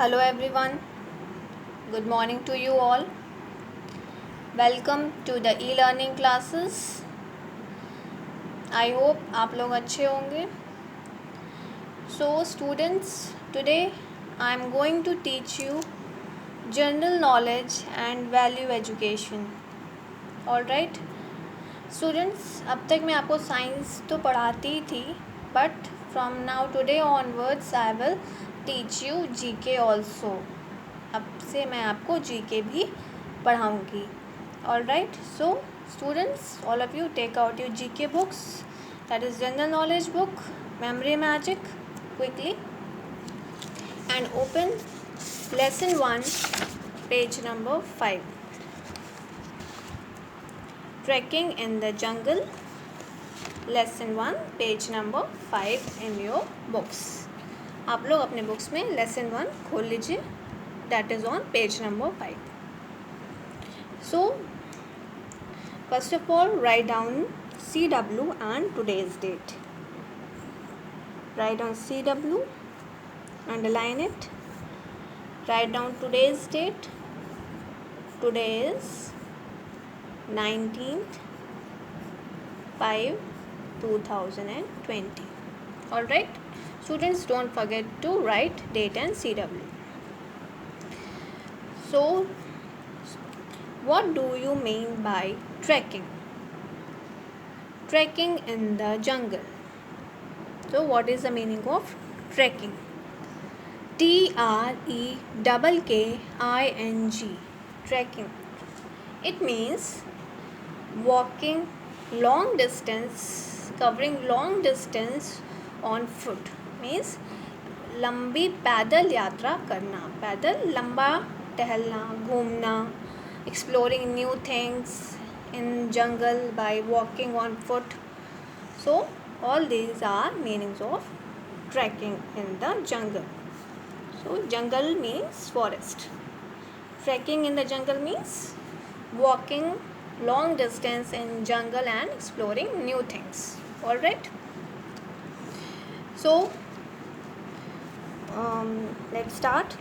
Hello everyone, good morning to you all. Welcome to the e-learning classes. I hope आप लोग अच्छे होंगे. So students, today I am going to teach you general knowledge and value education. Alright? Students, अब तक मैं आपको science तो पढ़ाती ही थी, but from now today onwards I will teach you GK also. अब से मैं आपको GK भी पढ़ाऊँगी. Alright, so students, all of you take out your GK books, that is general knowledge book, memory magic, quickly, and open lesson 1, page number 5. Trekking in the jungle, lesson 1, page number 5 in your books. आप लोग अपने books में lesson 1 खोल लीजिए, that is on page number 5. So first of all, write down CW and today's date. Write down CW, underline it. Write down today's date. Today is 19th 5 2020. Alright, students, don't forget to write date and CW. So what do you mean by trekking? Trekking in the jungle. So what is the meaning of trekking? TREKKING. Trekking. It means walking long distance, covering long distance on foot. Means लंबी पैदल यात्रा करना, पैदल लंबा टहलना, घूमना, exploring new things in jungle by walking on foot. So all these are meanings of trekking in the jungle. So jungle means forest. Trekking in the jungle means walking long distance in jungle and exploring new things. Alright. So let's start.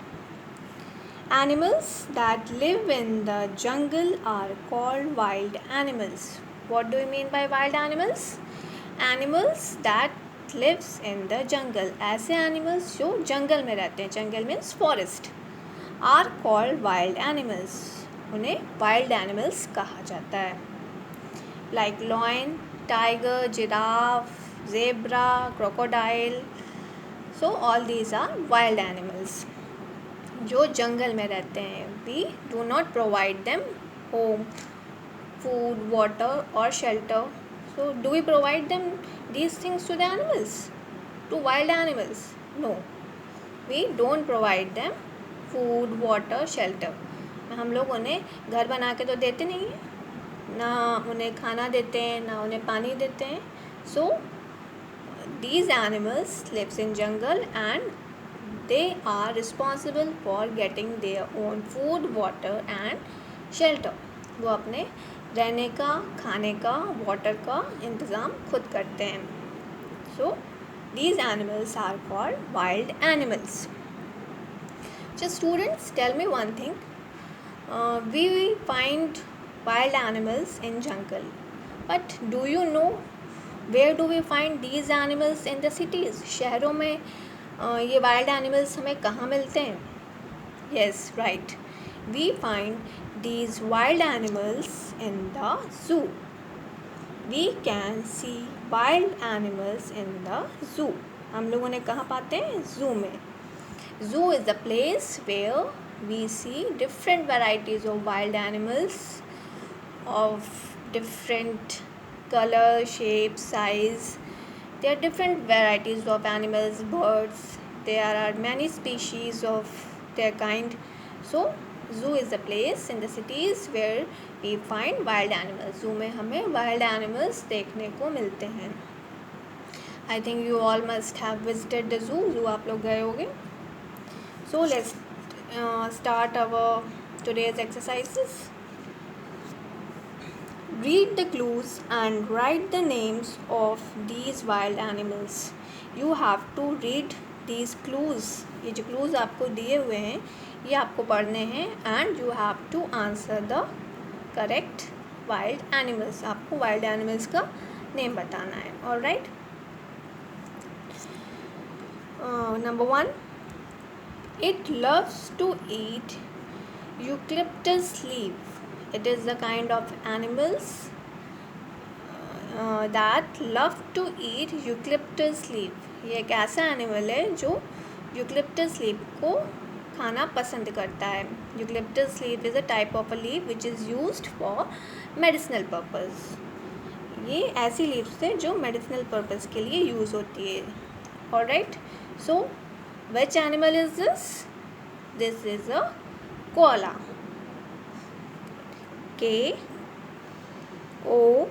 Animals that live in the jungle are called wild animals. What do you mean by wild animals? Animals that lives in the jungle. ऐसे animals जो जंगल में रहते हैं, जंगल means forest, are called wild animals. उन्हें wild animals कहा जाता है. Like lion, tiger, giraffe, zebra, crocodile. So all these are wild animals जो जंगल में रहते हैं. We do not provide them home, food, water or shelter. So do we provide them these things to the animals, to wild animals? No, we don't provide them food, water, shelter. हम लोग उन्हें घर बना के तो देते नहीं हैं, ना उन्हें खाना देते हैं, ना उन्हें पानी देते हैं. So these animals lives in jungle and they are responsible for getting their own food, water and shelter. वो अपने रहने का, खाने का, वाटर का इंतज़ाम खुद करते हैं. So these animals are called wild animals. Just students, tell me one thing. We find wild animals in jungle, but do you know where do we find these animals in the cities? शहरों में ये wild animals हमें कहाँ मिलते हैं? Yes, right. We find these wild animals in the zoo. We can see wild animals in the zoo. हम लोग उन्हें कहाँ पाते हैं? Zoo में. Zoo is the place where we see different varieties of wild animals of different color, shape, size. There are different varieties of animals, birds. There are many species of their kind. So zoo is the place in the cities where we find wild animals. Zoo में हमें wild animals देखने को मिलते हैं. I think you all must have visited the zoo. Zoo आप लोग गए होंगे. So let's start our today's exercises. Read the clues and write the names of these wild animals. You have to read these clues, ये जो clues आपको दिए हुए हैं ये आपको पढ़ने हैं and you have to answer the correct wild animals. आपको wild animals का name बताना है. Alright. Number 1, it loves to eat eucalyptus leaf. It is the kind of animals that love to eat eucalyptus leaf. ये एक ऐसा animal है जो eucalyptus leaf को खाना पसंद करता है. Eucalyptus leaf is a type of a leaf which is used for medicinal purpose. ये ऐसी लीव्स है जो मेडिसिनल पर्पस के लिए यूज़ होती है. Alright, so which animal is this? This is a koala. KOALA,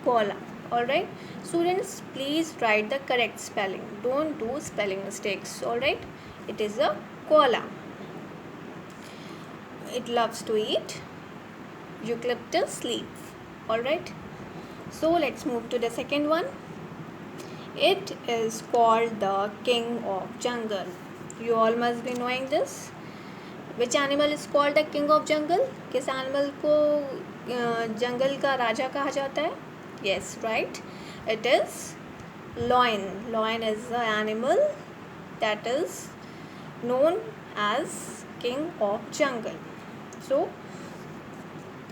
koala. Alright, students, please write the correct spelling. Don't do spelling mistakes. Alright, it is a koala. It loves to eat eucalyptus leaf. Alright, so let's move to the second one. It is called the king of jungle. You all must be knowing this. Which animal is called the king of jungle? किस animal को जंगल का राजा कहा जाता है? Yes, right. It is lion. Lion is the animal that is known as king of jungle. So,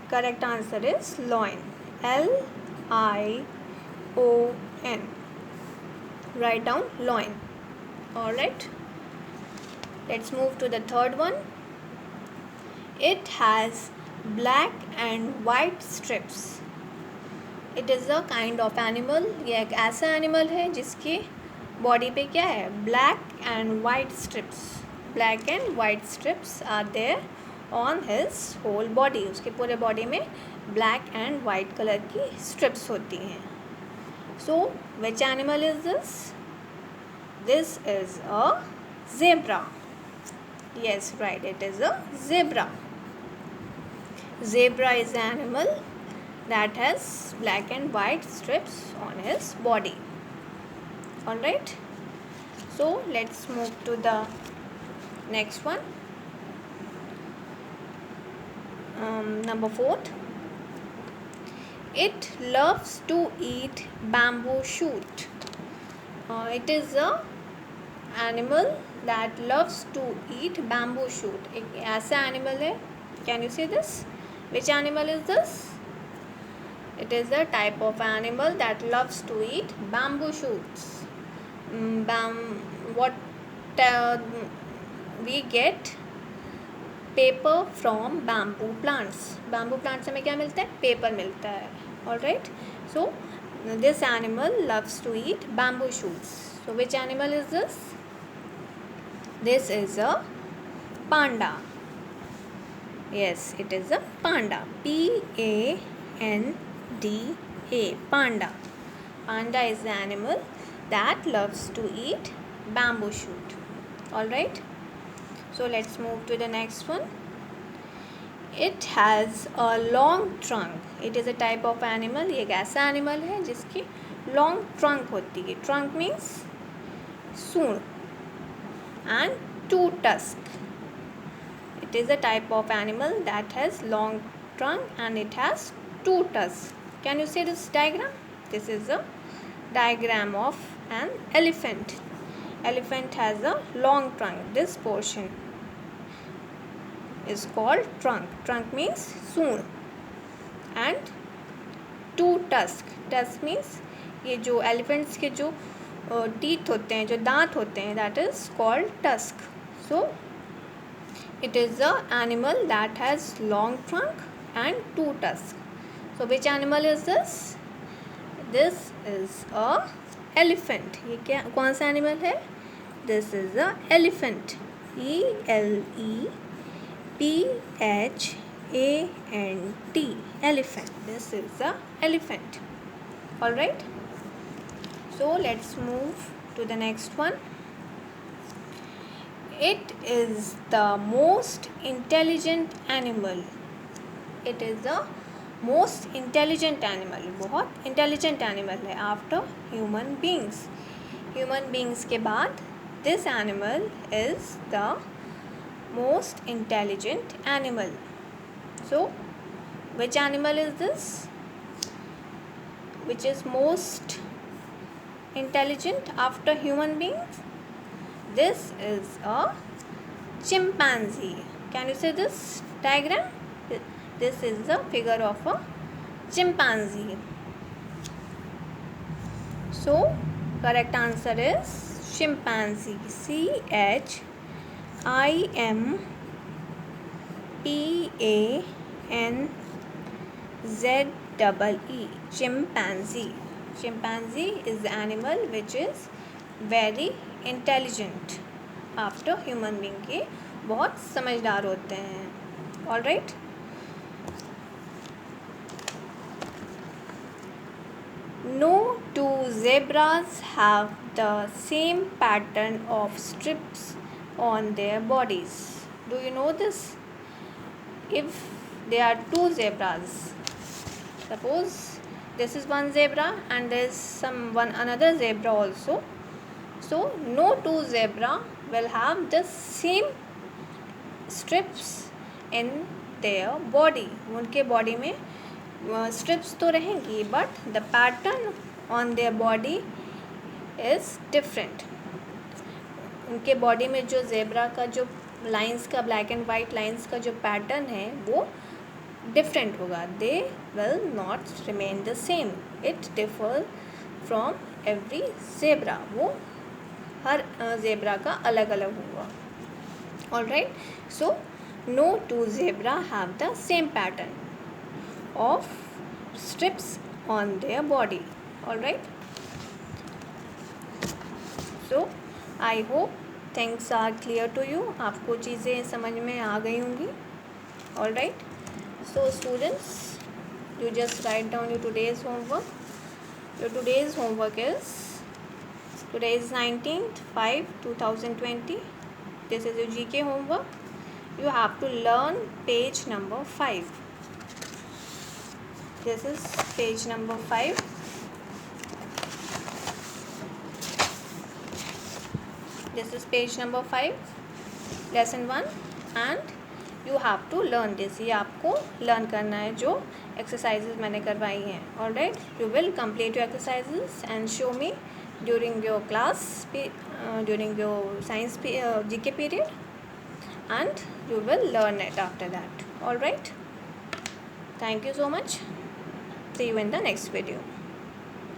correct answer is lion. LION. Write down lion. Alright. Let's move to the third one. It has black and white strips. It is a kind of animal. ये एक ऐसा animal है जिसकी body पे क्या है? Black and white stripes. Black and white stripes are there on his whole body. उसके पूरे बॉडी में ब्लैक एंड वाइट कलर की स्ट्रिप्स होती हैं. So which animal is this? This is a zebra. Yes, right, it is a zebra. Zebra is an animal that has black and white strips on his body. Alright, so let's move to the next one. Number 4, it loves to eat bamboo shoot. It is a animal that loves to eat bamboo shoot. एक ऐसा animal है. Can you see this? Which animal is this? It is a type of animal that loves to eat bamboo shoots. We get paper from bamboo plants. Bamboo plants से हमें क्या मिलता है? Paper मिलता है. Alright, so this animal loves to eat bamboo shoots. So which animal is this? This is a panda. Yes, it is a panda. PANDA. Panda. Panda is the animal that loves to eat bamboo shoot. Alright, so let's move to the next one. It has a long trunk. It is a type of animal. ये एक ऐसा animal है जिसकी long trunk होती है. Trunk means सूंड. And 2 tusks. It is a type of animal that has long trunk and it has 2 tusks. Can you see this diagram? This is a diagram of an elephant. Elephant has a long trunk. This portion is called trunk. Trunk means सूंड. And 2 tusks. Tusk means ये जो elephants के जो teeth होते हैं, जो दांत होते हैं, that is called tusk. So it is a animal that has long trunk and 2 tusks. So which animal is this? This is a elephant. ये क्या कौन सा animal है? This is a elephant. ELEPHANT. Elephant. This is a elephant. Alright, so let's move to the next one. It is the most intelligent animal. It is the most intelligent animal. बहुत intelligent animal है after human beings. Human beings के बाद this animal is the most intelligent animal. So which animal is this which is most intelligent after human beings? This is a chimpanzee. Can you see this diagram? This is the figure of a chimpanzee. So correct answer is chimpanzee. CHIMPANZEE. Chimpanzee. Chimpanzee is the animal which is very intelligent after human being के बहुत समझदार होते हैं. All right. No two zebras have the same pattern of strips on their bodies. Do you know this? If there are two zebras, suppose this is one zebra and there is another zebra also. So no two zebra will have the same strips in their body. उनके body में strips तो रहेंगी but the pattern on their body is different. उनके body में जो zebra का जो lines का black and white lines का जो pattern है वो different होगा. They will not remain the same. It differs from every zebra. वो हर zebra का अलग अलग होगा. Alright. So no two zebra have the same pattern of strips on their body. Alright. So I hope things are clear to you. आपको चीज़ें समझ में आ गई होंगी. Alright. So students, you just write down your today's homework. Your today's homework is, today is 19/5/2020. This is your GK homework. You have to learn page number 5. This is page number 5. This is page number 5, lesson 1, and you have to learn this. ये आपको learn करना है जो exercises मैंने करवाई हैं. Alright, you will complete your exercises and show me during your class, during your science GK period, and you will learn it after that. Alright, thank you so much. See you in the next video.